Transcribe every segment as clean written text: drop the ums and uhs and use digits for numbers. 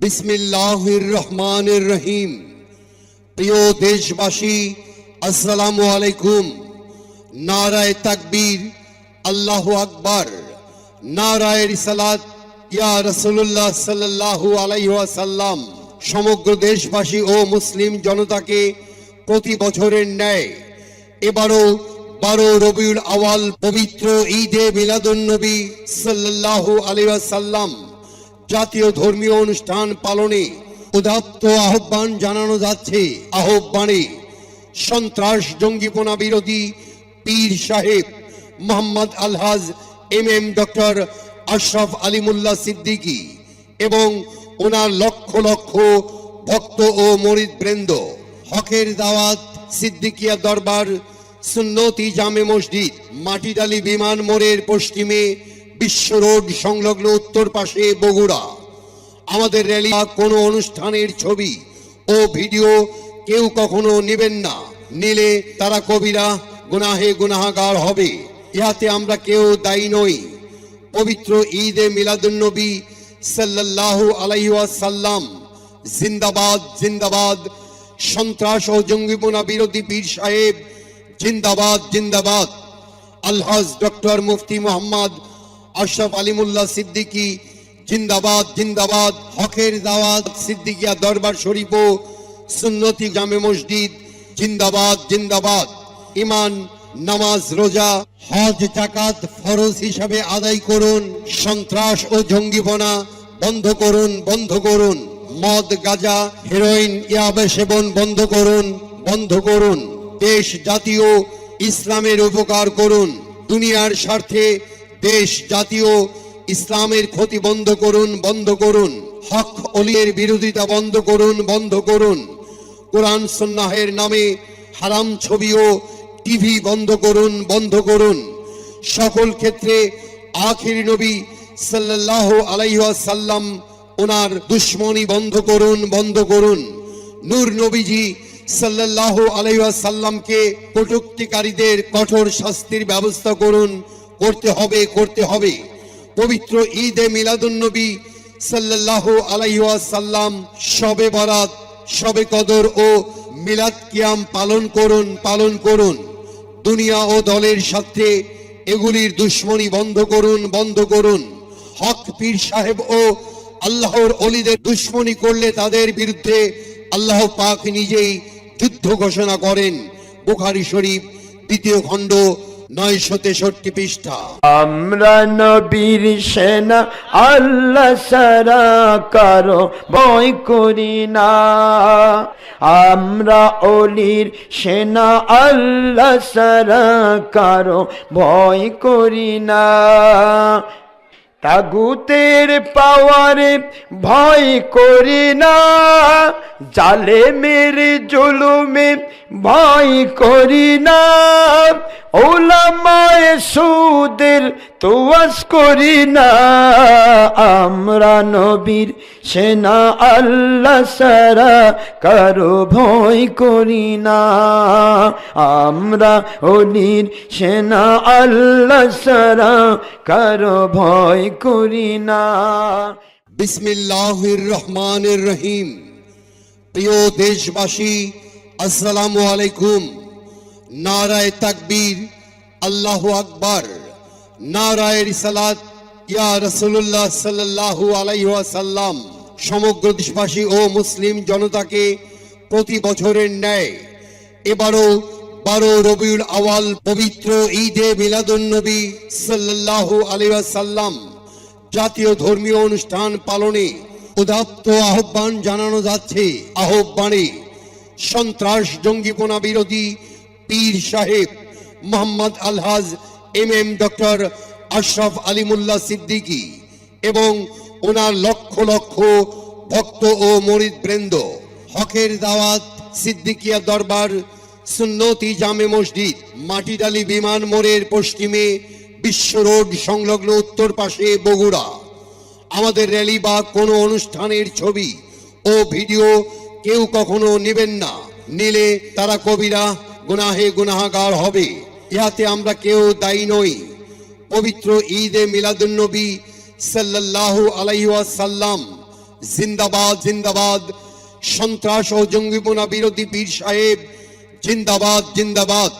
বিসমিল্লাহির রহমানির রহিম। প্রিয় দেশবাসী, আসসালামু আলাইকুম। নারায়ে তাকবীর, আল্লাহু আকবার। নারায়ে রিসালাত, ইয়া রাসূলুল্লাহ সাল্লাল্লাহু আলাইহি ওয়াসাল্লাম। সমগ্র দেশবাসী ও মুসলিম জনতাকে প্রতি বছরের ন্যায় এবারও 12 রবিউল আওয়াল পবিত্র ঈদে মিলাদুন নবী সাল্লাল্লাহু আলাইহি ওয়াসাল্লাম জাতীয় ধর্মীয় অনুষ্ঠান পালনে উদাত্ত আহ্বান জানানো যাচ্ছে। আহ্বানে সন্ত্রাস জঙ্গিপনা বিরোধী পীর সাহেব মোহাম্মদ আলহাজ MM ডক্টর আশরাফ আলী মোল্লা সিদ্দিকী এবং ওনার লক্ষ লক্ষ ভক্ত ও মুরিদ বৃন্দ, হকের দাওয়াত সিদ্দিকিয়া দরবার, সুন্নতি জামে মসজিদ, মাটিডালি বিমান মোড়ের পশ্চিমে বিশ্ব রোড সংলগ্ন উত্তর পাশে বগুড়া। আমাদের র্যালি বা কোনো অনুষ্ঠানের ছবি ও ভিডিও কেউ কখনো নেবেন না। নিলে তারা কবিরা গুনাহে গুনাহগার হবে। ইহাতে আমরা কেউ দায়ী নই। পবিত্র ঈদে মিলাদুন নবী সাল্লাল্লাহু আলাইহি ওয়াসাল্লাম জিন্দাবাদ জিন্দাবাদ। সন্ত্রাস ও জঙ্গিপনা বিরোধী পীর সাহেব জিন্দাবাদ জিন্দাবাদ। আলহাজ ডক্টর মুফতি মোহাম্মদ আশরাফ আলী মোল্লা সিদ্দিকী জিন্দাবাদ জিন্দাবাদ। হকের দাওয়াত সিদ্দিকিয়া দরবার শরীফ ও সুন্নতি জামে মসজিদ জিন্দাবাদ জিন্দাবাদ। ঈমান, নামাজ, রোজা, হজ, যাকাত ফরজ হিসাবে আদায় করুন। সন্ত্রাস ও জঙ্গিপনা বন্ধ করুন বন্ধ করুন। মদ, গাঁজা, হেরোইন, ইয়াবা সেবন বন্ধ করুন বন্ধ করুন। দেশ জাতীয় ইসলামের উপকার করুন। দুনিয়ার স্বার্থে দেশ জাতীয় ইসলামের ক্ষতি বন্ধ করুন বন্ধ করুন। হক ওলির বিরোধিতা বন্ধ করুন বন্ধ করুন। কোরআন সুন্নাহের নামে হারাম ছবি ও টিভি বন্ধ করুন বন্ধ করুন। সকল ক্ষেত্রে আখিরি নবী সাল্লাল্লাহু আলাইহি ওয়াসাল্লাম ওনার দুশমনি বন্ধ করুন বন্ধ করুন। নূর নবীজি সাল্লাল্লাহু আলাইহি ওয়াসাল্লামকে কটূক্তিকারীদের কঠোর শাস্তির ব্যবস্থা করুন। করতে হবে করতে হবে। পবিত্র ঈদে মিলাদুন নবী সাল্লাল্লাহু আলাইহি ওয়াসাল্লাম শবে বরাত, শবে কদর ও মিলাদ কিয়াম পালন করুন পালন করুন। দুনিয়া ও দলের সাথে এগুলির দুশমনি বন্ধ করুন বন্ধ করুন। হক পীর সাহেব ও আল্লাহর ওলিদের দুশমনি করলে তাদের বিরুদ্ধে আল্লাহ পাক নিজেই যুদ্ধ ঘোষণা করেন। বুখারী শরীফ 2 খণ্ড 963 পৃষ্ঠা। আমরা নবীর সেনা, আল্লাহ সারা কারো ভয় করি না। আমরা অলির সেনা, আল্লাহ সারা কারো ভয় করি না। তাগুতের পাওয়ারে ভয় করি না। জালেমের জুলুমে ভয় করি না। ওলামায়ে সুদের তোয়াজ করি না। আমরা নবীর সেনা, আল্লাহ সারা কারো ভয় করি না। আমরা ওলির সেনা, আল্লাহ সারা কারো ভয় করি না। বিসমিল্লাহির রহমানির রহিম। প্রিয় দেশবাসী, আসসালামু আলাইকুম। নারায়ে তাকবীর, আল্লাহু আকবার। নারায়ে রিসালাত, ইয়া রাসূলুল্লাহ সাল্লাল্লাহু আলাইহি ওয়াসাল্লাম। সমগ্র দেশবাসী ও মুসলিম জনতাকে প্রতি বছরের ন্যায় এবারও 12 রবিউল আওয়াল পবিত্র ঈদে মিলাদুন নবী সাল্লাল্লাহু আলাইহি ওয়াসাল্লাম জাতীয় ধর্মীয় অনুষ্ঠান পালনে উদাত্ত আহ্বান জানানো যাচ্ছে। আহ্বানে সন্ত্রাস জঙ্গিপনা বিরোধী পীর সাহেব মোহাম্মদ আলহাজ MM ডক্টর আশরাফ আলী মোল্লা সিদ্দিকী এবং ওনার লক্ষ লক্ষ ভক্ত ও মুরিদ বৃন্দ, হকের দাওয়াত সিদ্দিকিয়া দরবার, সুন্নতি জামে মসজিদ, মাটিডালি বিমান মোড়ের পশ্চিমে বিশ্ব রোড সংলগ্ন উত্তর পাশে বগুড়া। আমাদের র্যালি বা কোনো অনুষ্ঠানের ছবি ও ভিডিও কেউ কখনো নেবেন না। নিলে তারা কবিরা গুনাহে গুনাহগার হবে। ইহাতে আমরা কেউ দায়ী নই। পবিত্র ঈদে মিলাদুন নবী সাল্লাল্লাহু আলাইহি ওয়াসাল্লাম জিন্দাবাদ জিন্দাবাদ। সন্ত্রাস ও জঙ্গিপনা বিরোধী পীর সাহেব জিন্দাবাদ জিন্দাবাদ।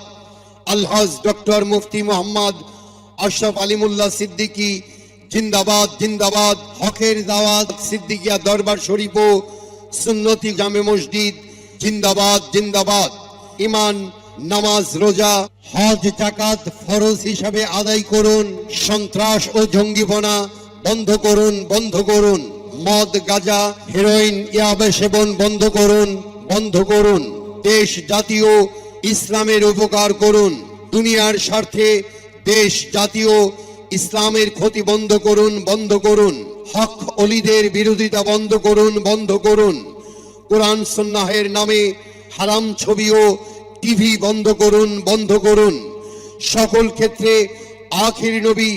আলহাজ ডক্টর মুফতি মোহাম্মদ আশরাফ আলিমুল্লাহ সিদ্দিকী জিন্দাবাদ জিন্দাবাদ। হকের দাওয়াত সিদ্দিকিয়া দরবার শরীফ ও সুন্নতি জামে মসজিদ জিন্দাবাদ জিন্দাবাদ। ঈমান, নামাজ, রোজা, হজ, যাকাত ফরজ হিসাবে আদায় করুন। সন্ত্রাস ও জঙ্গিপনা বন্ধ করুন বন্ধ করুন। মদ, গাঁজা, হেরোইন, ইয়াবা সেবন বন্ধ করুন বন্ধ করুন। দেশ জাতীয় ইসলামের উপকার করুন। দুনিয়ার স্বার্থে দেশ জাতীয় ইসলামের ক্ষতি বন্ধ করুন বন্ধ করুন। হক অলিদের বিরোধিতা বন্ধ করুন বন্ধ করুন। কোরআন সুন্নাহের নামে হারাম ছবি ও টিভি বন্ধ করুন বন্ধ করুন। সকল ক্ষেত্রে আখির নবী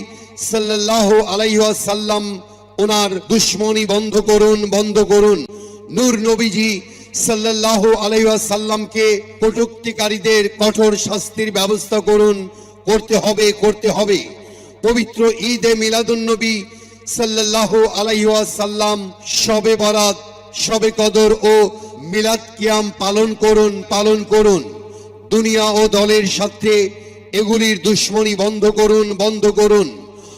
সাল্লাল্লাহু আলাইহি ওয়াসাল্লাম ওনার দুশমনি বন্ধ করুন বন্ধ করুন। নূর নবীজি সাল্লাল্লাহু আলাইহি ওয়াসাল্লামকে কটূক্তিকারীদের কঠোর শাস্তির ব্যবস্থা করুন। করতে হবে করতে হবে। পবিত্র ঈদে মিলাদুন্নবী সাল্লাল্লাহু আলাইহি ওয়াসাল্লাম, শবে বরাত, শবে কদর ও মিলাদ কিয়াম পালন করুন পালন করুন। দুনিয়া ও দলের সাথে এগুলির দুশমনি বন্ধ করুন বন্ধ করুন।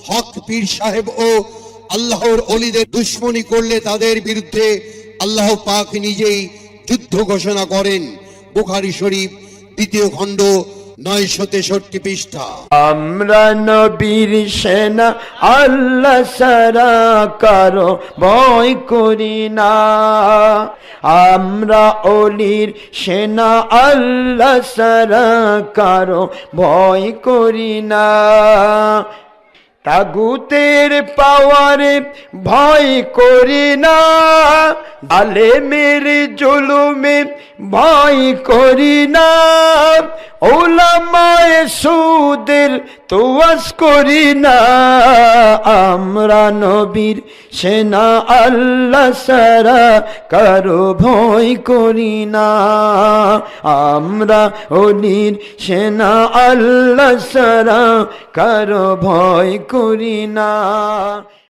হক পীর সাহেব ও আল্লাহর অলিদের দুশমনি করলে তাদের বিরুদ্ধে আল্লাহ পাক নিজেই যুদ্ধ ঘোষণা করেন। বুখারী শরীফ 2 খণ্ড 963 পৃষ্ঠা। আমরা নবীর সেনা, আল্লাহ সারা কারো ভয় করি না। আমরা অলির সেনা, আল্লাহ সারা কারো ভয় করি না। তাগুতের পাওয়ারে ভয় করি না। আলেমের জুলুমে ভয় করি না। ওলামায়ে সুদের তোয়াজ করি না। আমরা নবীর সেনা, আল্লাহ সারা কারো ভয় করি না। আমরা অলির সেনা, আল্লাহ সারা কারো ভয় করি না।